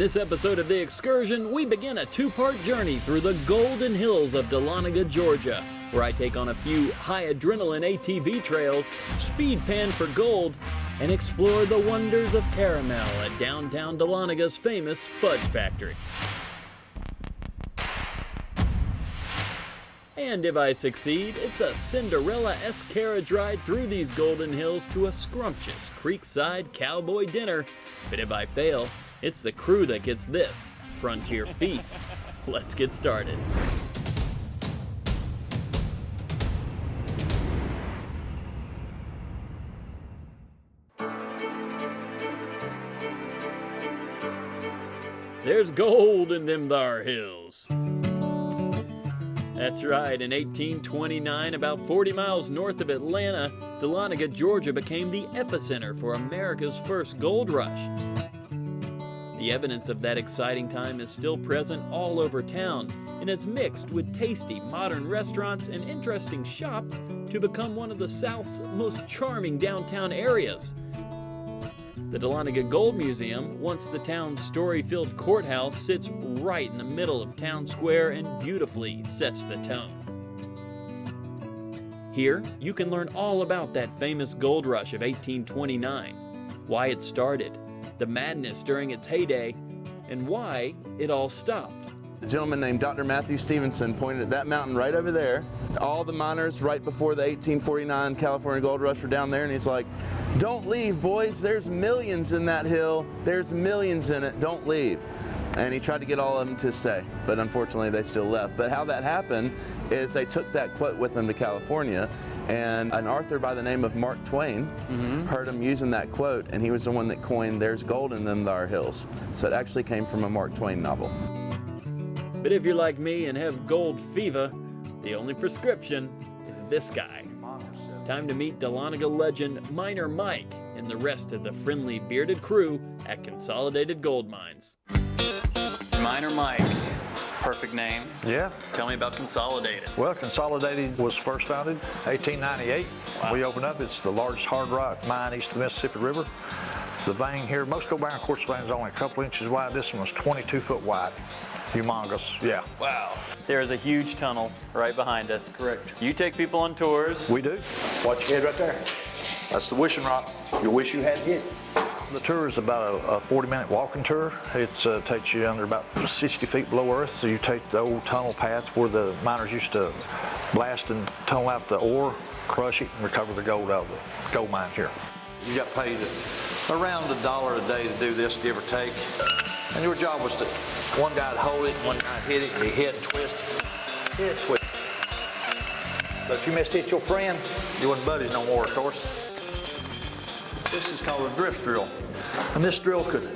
this episode of The Excursion, we begin a two-part journey through the golden hills of Dahlonega, Georgia, where I take on a few high-adrenaline ATV trails, speed pan for gold, and explore the wonders of caramel at downtown Dahlonega's famous Fudge Factory. And if I succeed, it's a Cinderella-esque carriage ride through these golden hills to a scrumptious creekside cowboy dinner. But if I fail, it's the crew that gets this frontier feast. Let's get started. There's gold in them thar hills. That's right, in 1829, about 40 miles north of Atlanta, Dahlonega, Georgia became the epicenter for America's first gold rush. The evidence of that exciting time is still present all over town and is mixed with tasty modern restaurants and interesting shops to become one of the South's most charming downtown areas. The Dahlonega Gold Museum, once the town's story-filled courthouse, sits right in the middle of town square and beautifully sets the tone. Here, you can learn all about that famous gold rush of 1829, why it started, the madness during its heyday, and why it all stopped. A gentleman named Dr. Matthew Stevenson pointed at that mountain right over there. All the miners right before the 1849 California Gold Rush were down there, and he's like, "Don't leave, boys. There's millions in that hill. There's millions in it. Don't leave." And he tried to get all of them to stay, but unfortunately they still left. But how that happened is they took that quote with them to California, and an author by the name of Mark Twain heard him using that quote, and he was the one that coined "There's gold in them thar hills." So it actually came from a Mark Twain novel. But if you're like me and have gold fever, the only prescription is this guy. Time to meet Dahlonega legend Miner Mike and the rest of the friendly bearded crew at Consolidated Gold Mines. Miner Mike, perfect name. Yeah. Tell me about Consolidated. Well, Consolidated was first founded 1898. Wow. We opened up. It's the largest hard rock mine east of the Mississippi River. The vein here, most gold bearing quartz vein is only a couple inches wide. This one was 22 foot wide. Humongous, yeah. Wow. There is a huge tunnel right behind us. Correct. You take people on tours. We do. Watch your head right there. That's the wishing rock. You wish you had hit. The tour is about a 40-minute walking tour. It takes you under about 60 feet below earth. So you take the old tunnel path where the miners used to blast and tunnel out the ore, crush it, and recover the gold out of the gold mine here. You got paid around $1 a day to do this, give or take. And your job was to, one guy'd hold it, one guy'd hit it, and you hit and twist. Hit, twist. But if you missed hit your friend, you wasn't buddies no more, of course. This is called a drift drill. And this drill could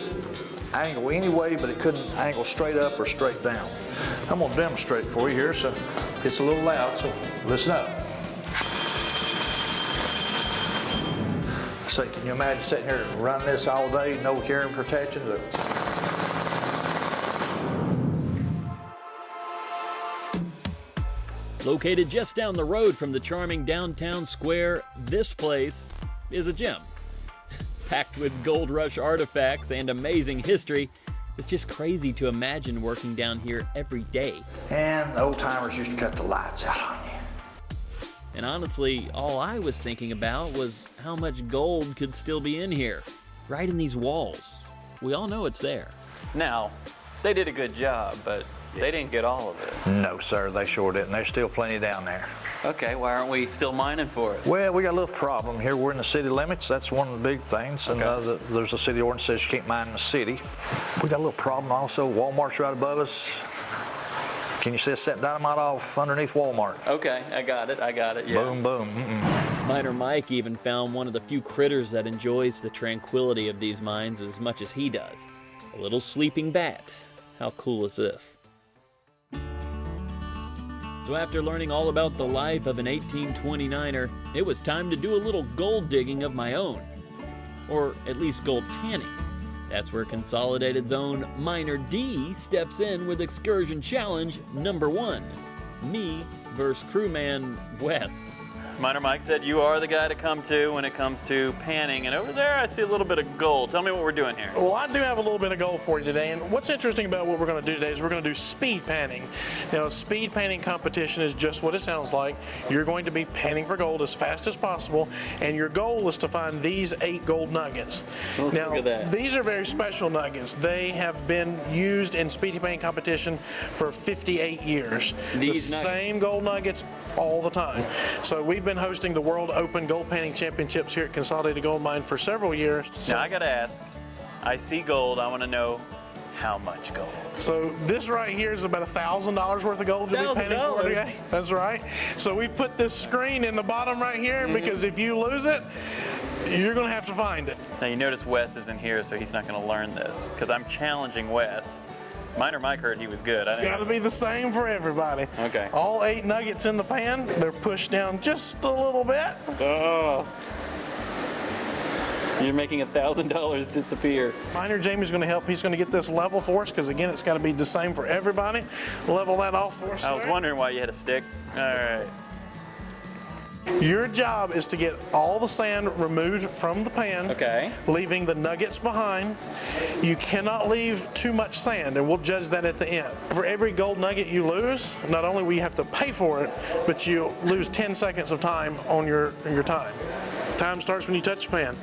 angle any way, but it couldn't angle straight up or straight down. I'm gonna demonstrate it for you here, so it's a little loud, so listen up. So can you imagine sitting here and running this all day, no carrying protections? Located just down the road from the charming downtown square, this place is a gem. Packed with gold rush artifacts and amazing history, it's just crazy to imagine working down here every day. And the old timers used to cut the lights out on you. And honestly, all I was thinking about was how much gold could still be in here, right in these walls. We all know it's there. Now, they did a good job, but they didn't get all of it. No, sir, they sure didn't. There's still plenty down there. Okay, why aren't we still mining for it? Well, we got a little problem here. We're in the city limits. That's one of the big things. And there's a city ordinance that says you can't mine in the city. We got a little problem also. Walmart's right above us. Can you see us set dynamite off underneath Walmart? Okay, I got it, yeah. Boom, boom. Miner Mike even found one of the few critters that enjoys the tranquility of these mines as much as he does. A little sleeping bat. How cool is this? So after learning all about the life of an 1829er, it was time to do a little gold digging of my own. Or at least gold panning. That's where Consolidated's own Miner D steps in with Excursion Challenge number 1. Me versus crewman Wes. Miner Mike said you are the guy to come to when it comes to panning, and over there I see a little bit of gold. Tell me what we're doing here. Well, I do have a little bit of gold for you today, and what's interesting about what we're going to do today is we're going to do speed panning. Now, a speed panning competition is just what it sounds like. You're going to be panning for gold as fast as possible, and your goal is to find these 8 gold nuggets. Let's now, look at that. These are very special nuggets. They have been used in speed panning competition for 58 years. These the nuggets. same gold nuggets all the time. So we've been hosting the World Open Gold Panning Championships here at Consolidated Gold Mine for several years. Now I gotta ask, I see gold, I wanna know how much gold? So this right here is about $1,000 worth of gold you'll be panning for $1,000? today. That's right. So we've put this screen in the bottom right here because if you lose it, you're gonna have to find it. Now you notice Wes isn't here, so he's not gonna learn this, because I'm challenging Wes. Miner Mike heard he was good. It's got to be the same for everybody. Okay. All 8 nuggets in the pan, they're pushed down just a little bit. Oh. You're making $1,000 disappear. Miner Jamie's going to help. He's going to get this level for us because, again, it's got to be the same for everybody. Level that off for us. I was sir. wondering why you had a stick. All right. Your job is to get all the sand removed from the pan, Okay. leaving the nuggets behind. You cannot leave too much sand, and we'll judge that at the end. For every gold nugget you lose, not only will you have to pay for it, but you lose 10 seconds of time on your time. Time starts when you touch the pan.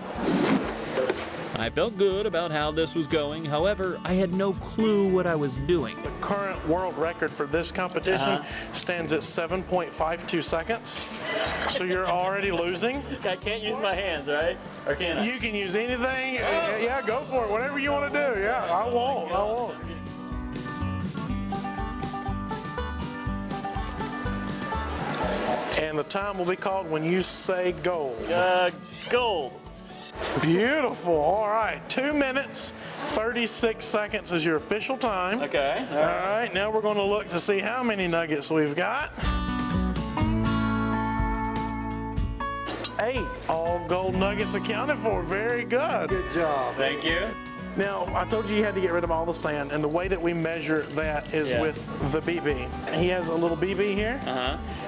I felt good about how this was going. However, I had no clue what I was doing. The current world record for this competition stands at 7.52 seconds. So you're already losing. I can't use my hands, right? Or can I? You can use anything. Yeah, go for it. Whatever you want to do. Yeah, I won't. And the time will be called when you say gold. Gold. Beautiful. All right. 2 minutes, 36 seconds is your official time. Okay. All right. Now we're going to look to see how many nuggets we've got. 8. All gold nuggets accounted for. Very good. Good job. Thank you. Now, I told you had to get rid of all the sand, and the way that we measure that is with the BB. He has a little BB here.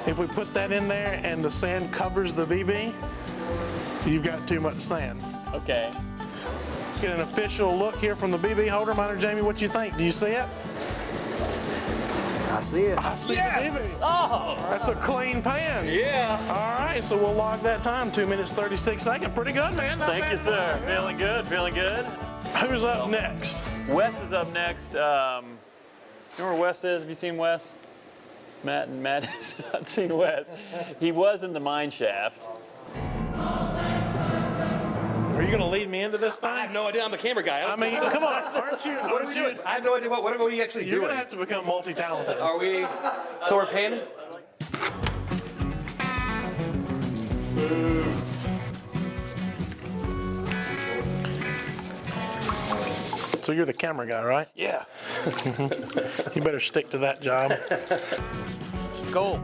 If we put that in there and the sand covers the BB, you've got too much sand. Okay. Let's get an official look here from the BB holder. Miner Jamie, what you think? Do you see it? I see it. I see Yes! the BB. Oh! That's a clean pan. Yeah. All right, so we'll log that time, 2 minutes, 36 seconds. Pretty good, man. Not Thank bad. you, sir. Feeling good, feeling good. Who's up next? Wes is up next. You know where Wes is? Have you seen Wes? Matt has not seen Wes. He was in the mine shaft. Are you going to lead me into this thing? I have no idea. I'm the camera guy. I mean, come on. Aren't you? what are we doing? I have no idea. What are we actually You're doing? going to have to become multi-talented. Are we? So we're panning? So you're the camera guy, right? Yeah. You better stick to that job. Gold.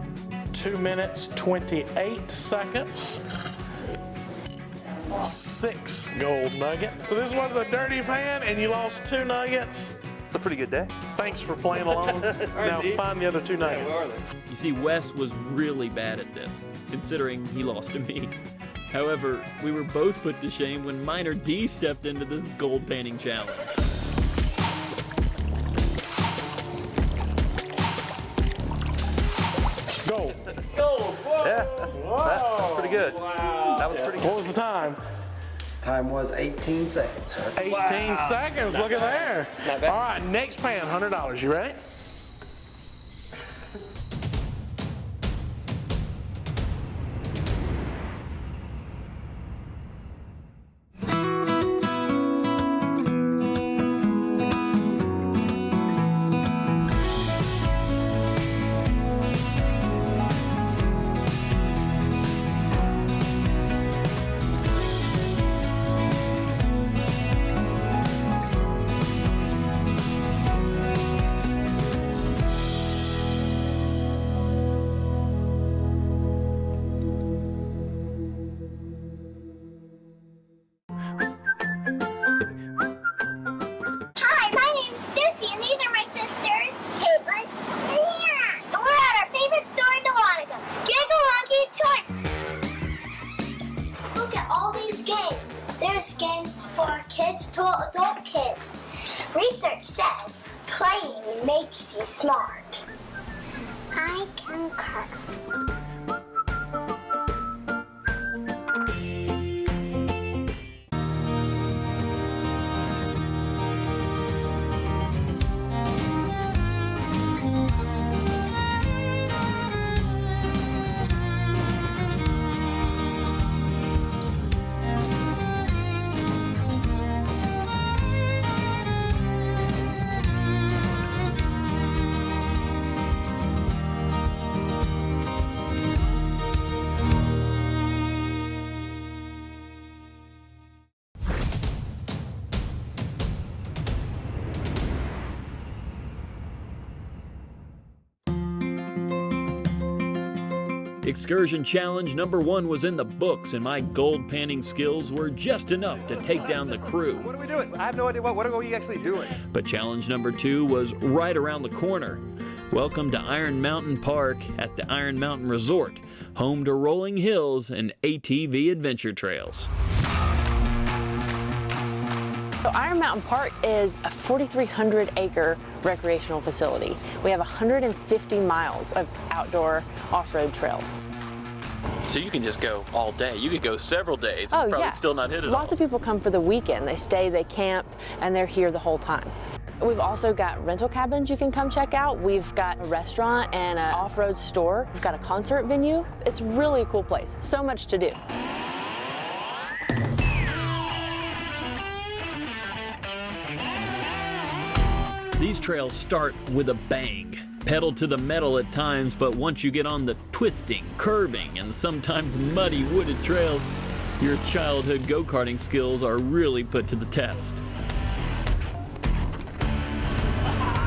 2 minutes, 28 seconds. 6 gold nuggets. So this was a dirty pan and you lost 2 nuggets. It's a pretty good day. Thanks for playing along. Now find the other 2 nuggets. You see, Wes was really bad at this, considering he lost to me. However, we were both put to shame when Miner D stepped into this gold panning challenge. Gold. Gold! Whoa! Yeah, that's pretty good. Wow. That was pretty good. What was the time? Time was 18 seconds, sir. 18 seconds. Look at there. Not bad. All right, next pan, $100. You ready? crazy smart. I concur. Excursion challenge number 1 was in the books, and my gold panning skills were just enough to take down the crew. What are we doing? I have no idea. What are we actually doing? But challenge number 2 was right around the corner. Welcome to Iron Mountain Park at the Iron Mountain Resort, home to rolling hills and ATV adventure trails. So Iron Mountain Park is a 4,300-acre recreational facility. We have 150 miles of outdoor off-road trails. So you can just go all day. You could go several days and Oh, probably yeah. still not hit it all. Lots of people come for the weekend. They stay, they camp, and they're here the whole time. We've also got rental cabins you can come check out. We've got a restaurant and an off-road store. We've got a concert venue. It's really a cool place. So much to do. These trails start with a bang. Pedal to the metal at times, but once you get on the twisting, curving, and sometimes muddy wooded trails, your childhood go-karting skills are really put to the test.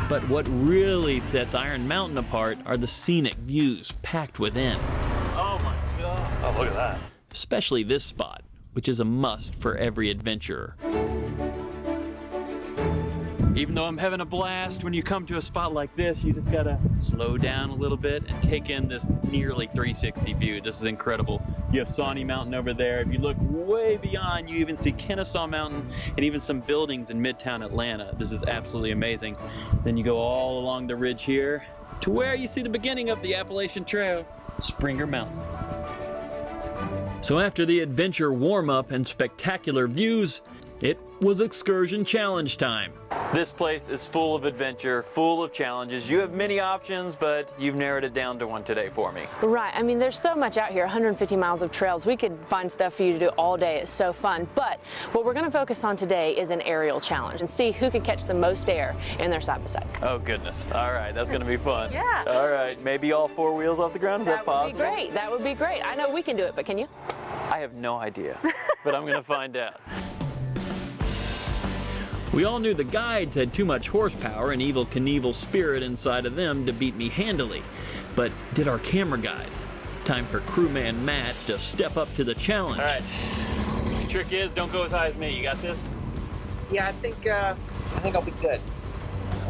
But what really sets Iron Mountain apart are the scenic views packed within. Oh my God. Oh, look at that. Especially this spot, which is a must for every adventurer. Even though I'm having a blast, when you come to a spot like this, you just gotta slow down a little bit and take in this nearly 360 view. This is incredible. You have Sawney Mountain over there. If you look way beyond, you even see Kennesaw Mountain and even some buildings in Midtown Atlanta. This is absolutely amazing. Then you go all along the ridge here to where you see the beginning of the Appalachian Trail, Springer Mountain. So after the adventure warm-up and spectacular views, it was excursion challenge time. This place is full of adventure, full of challenges. You have many options, but you've narrowed it down to one today for me. Right, I mean, there's so much out here, 150 miles of trails. We could find stuff for you to do all day. It's so fun. But what we're gonna focus on today is an aerial challenge and see who can catch the most air in their side-by-side. Oh goodness, all right, that's gonna be fun. Yeah. All right, maybe all 4 wheels off the ground, is that possible? That would be great, that would be great. I know we can do it, but can you? I have no idea, but I'm gonna find out. We all knew the guides had too much horsepower and Evel Knievel spirit inside of them to beat me handily. But did our camera guys? Time for crewman Matt to step up to the challenge. All right. The trick is, don't go as high as me. You got this? Yeah, I think I'll be good.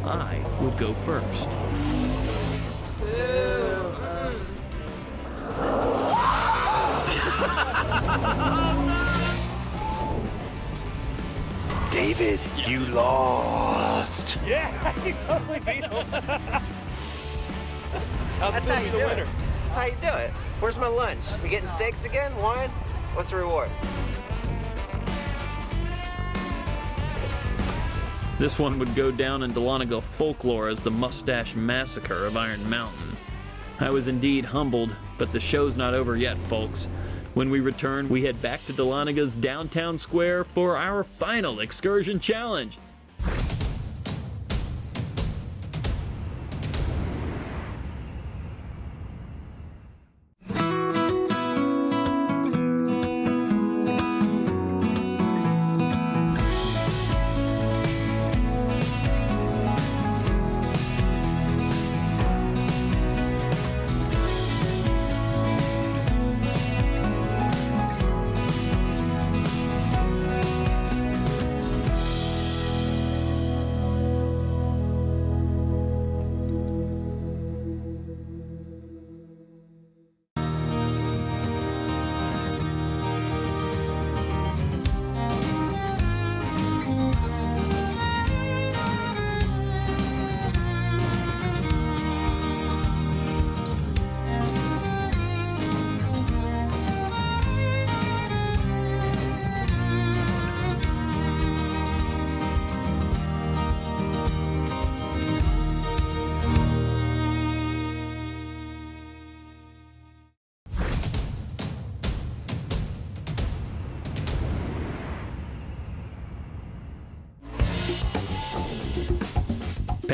I would go first. David, you lost. Yeah, you totally beat him. That's how you do it. That's how you do it. Where's my lunch? We getting steaks again? Wine? What's the reward? This one would go down in Dahlonega folklore as the Mustache Massacre of Iron Mountain. I was indeed humbled, but the show's not over yet, folks. When we return, we head back to Dahlonega's downtown square for our final excursion challenge.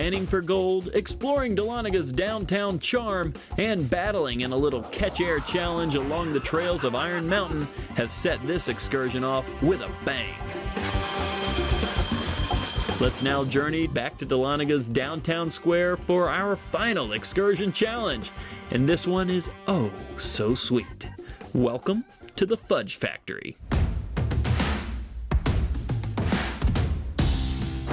panning for gold, exploring Dahlonaga's downtown charm, and battling in a little catch-air challenge along the trails of Iron Mountain have set this excursion off with a bang. Let's now journey back to Dahlonaga's downtown square for our final excursion challenge. And this one is oh so sweet. Welcome to the Fudge Factory.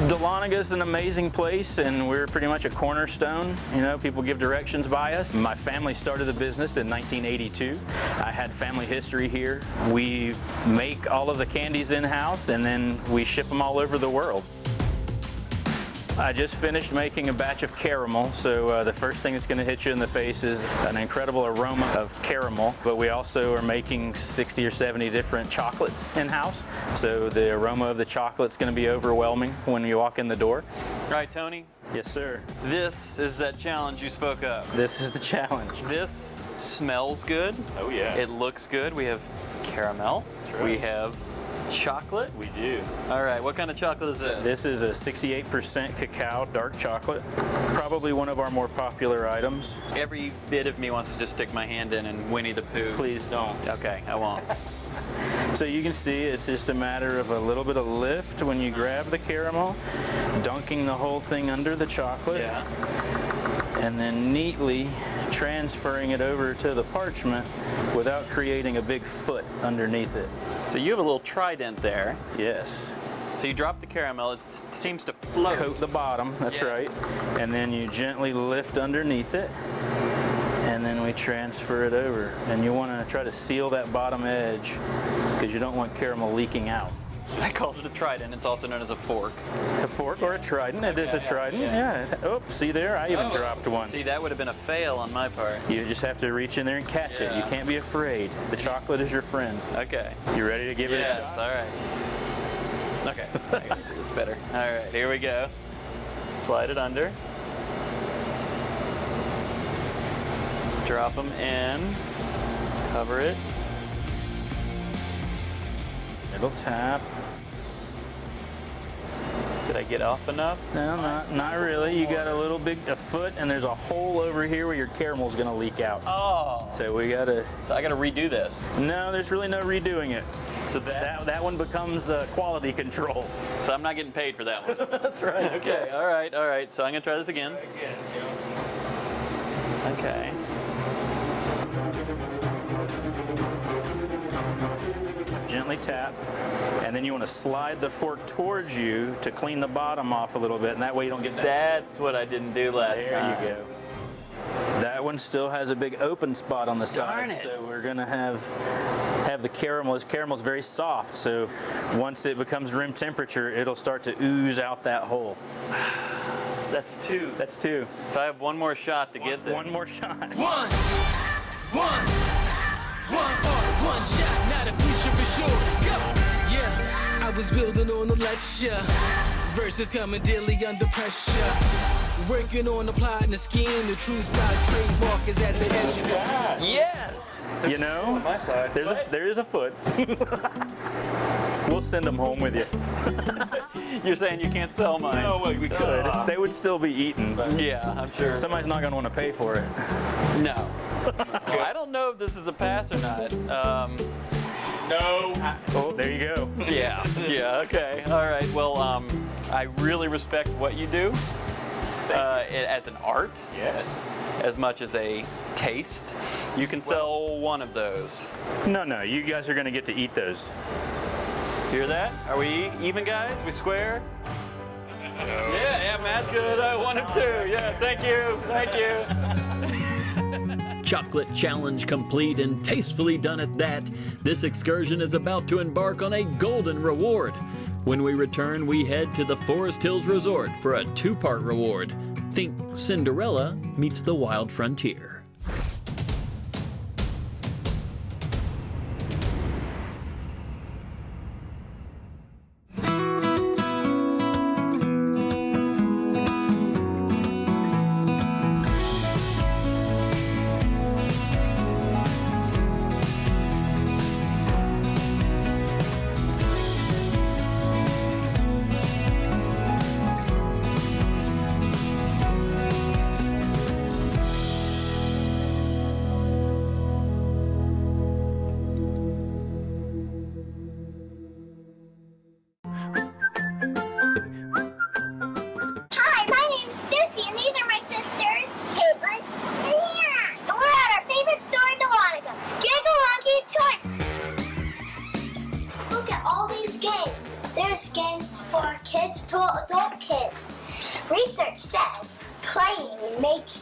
Dahlonega is an amazing place, and we're pretty much a cornerstone. You know, people give directions by us. My family started the business in 1982. I had family history here. We make all of the candies in-house, and then we ship them all over the world. I just finished making a batch of caramel, so the first thing that's going to hit you in the face is an incredible aroma of caramel, but we also are making 60 or 70 different chocolates in-house, so the aroma of the chocolate's going to be overwhelming when you walk in the door. All right, Tony. Yes, sir. This is that challenge you spoke of. This is the challenge. This smells good. Oh, yeah. It looks good. We have caramel. That's right. We have chocolate. We do. All right, what kind of chocolate is this? This is a 68% cacao dark chocolate. Probably one of our more popular items. Every bit of me wants to just stick my hand in and Winnie the Pooh. Please don't. Okay, I won't. So you can see it's just a matter of a little bit of lift when you grab the caramel, dunking the whole thing under the chocolate, and then neatly transferring it over to the parchment without creating a big foot underneath it. So you have a little trident there. Yes. So you drop the caramel, it seems to float. Coat the bottom, that's right. And then you gently lift underneath it, and then we transfer it over. And you want to try to seal that bottom edge because you don't want caramel leaking out. I called it a trident. It's also known as a fork. A fork or a trident. It is a trident. Yeah. Oh, see there? I even dropped one. See, that would have been a fail on my part. You just have to reach in there and catch it. You can't be afraid. The chocolate is your friend. Okay. You ready to give it a shot? Yes, all right. Okay, I gotta do this better. All right, here we go. Slide it under. Drop them in. Cover it. It'll tap. Did I get off enough? No, not really. You got a foot, and there's a hole over here where your caramel's gonna leak out. Oh. So I gotta redo this. No, there's really no redoing it. So that one becomes quality control. So I'm not getting paid for that one. That's right. Okay, all right. So I'm gonna try this again. Okay. Gently tap, and then you want to slide the fork towards you to clean the bottom off a little bit, and that way you don't get that. That's what I didn't do last time. There you go. That one still has a big open spot on the Darn side, it. so we're gonna have the caramel. This caramel's very soft, so once it becomes room temperature, it'll start to ooze out that hole. That's two. That's two. So I have one more shot to get there. One more shot. One shot, now the future is yours. Go! Yeah, I was building on a lecture. Verses coming daily under pressure. Working on applying the scheme. The true style trademark is at the edge of the Yes! You know, there is a foot. We'll send them home with you. You're saying you can't sell mine? No, we could. They would still be eaten. But yeah, I'm sure. Somebody's not going to want to pay for it. No. I don't know if this is a pass or not. No. Oh, there you go. Yeah, okay. All right, well, I really respect what you do as an art. Yes. As much as a taste. You can sell one of those. No, you guys are going to get to eat those. Hear that? Are we even, guys? We square? Yeah, Matt's good. I wanted to. Yeah, thank you. Chocolate challenge complete and tastefully done at that. This excursion is about to embark on a golden reward. When we return, we head to the Forest Hills Resort for a two-part reward. Think Cinderella meets the Wild Frontier.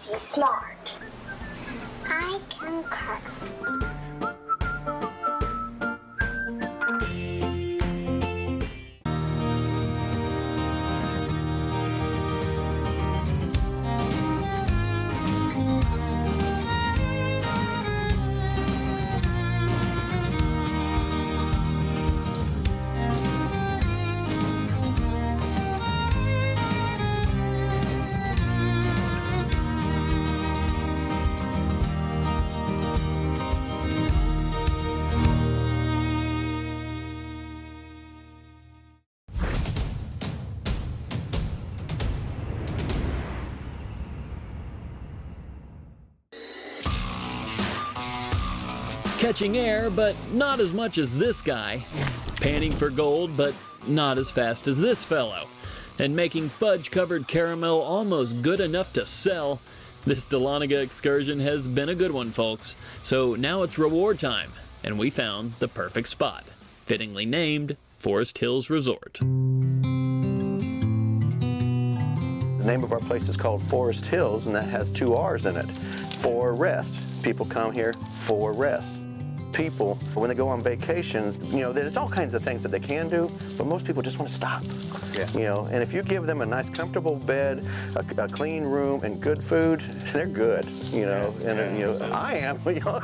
crazy smart. I concur. Catching air, but not as much as this guy. Panning for gold, but not as fast as this fellow. And making fudge-covered caramel almost good enough to sell. This Dahlonega excursion has been a good one, folks. So now it's reward time, and we found the perfect spot. Fittingly named Forest Hills Resort. The name of our place is called Forest Hills, and that has 2 R's in it. For rest. People come here for rest. People, when they go on vacations, you know, there's all kinds of things that they can do, but most people just want to stop. Yeah. You know, and if you give them a nice, comfortable bed, a clean room, and good food, they're good. You know, and you know, I am. You know.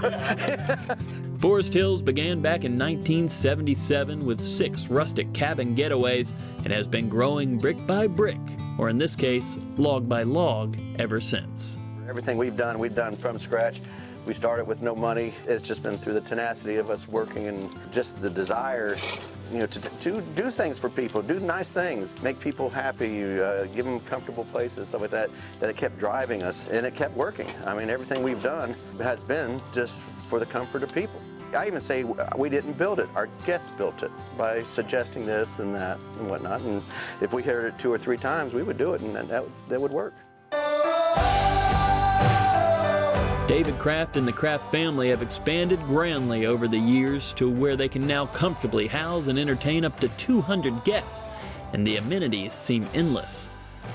Forest Hills began back in 1977 with 6 rustic cabin getaways and has been growing brick by brick, or in this case, log by log, ever since. Everything we've done from scratch. We started with no money. It's just been through the tenacity of us working and just the desire, you know, to do things for people, do nice things, make people happy, give them comfortable places, stuff like that, that it kept driving us, and it kept working. I mean, everything we've done has been just for the comfort of people. I even say we didn't build it, our guests built it by suggesting this and that and whatnot, and if we heard it 2 or 3 times, we would do it, and that would work. David Kraft and the Kraft family have expanded grandly over the years to where they can now comfortably house and entertain up to 200 guests, and the amenities seem endless.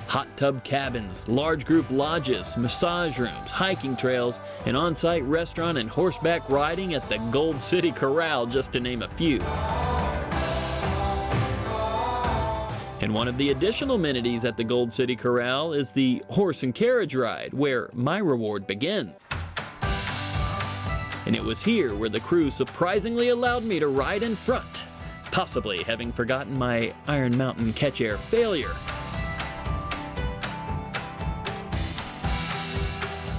Hot tub cabins, large group lodges, massage rooms, hiking trails, an on-site restaurant, and horseback riding at the Gold City Corral, just to name a few. And one of the additional amenities at the Gold City Corral is the horse and carriage ride, where my reward begins. And it was here where the crew surprisingly allowed me to ride in front, possibly having forgotten my Iron Mountain catch air failure.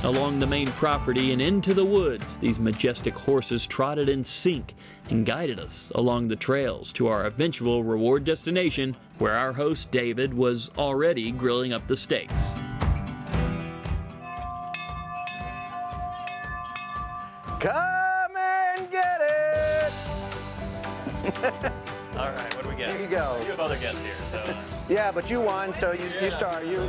Along the main property and into the woods, these majestic horses trotted in sync and guided us along the trails to our eventual reward destination, where our host David was already grilling up the steaks. Come and get it! All right, what do we get? Here you go. You have other guests here, so... Yeah, but you won, so you start. You.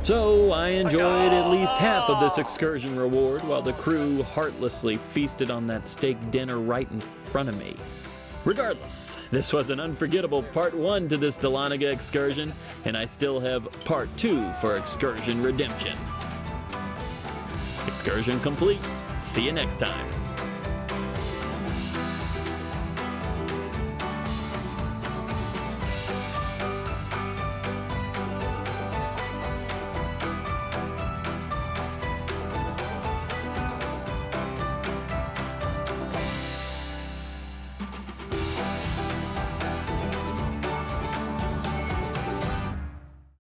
So I enjoyed at least half of this excursion reward while the crew heartlessly feasted on that steak dinner right in front of me. Regardless, this was an unforgettable part 1 to this Dahlonega excursion, and I still have part 2 for Excursion Redemption. Excursion complete. See you next time.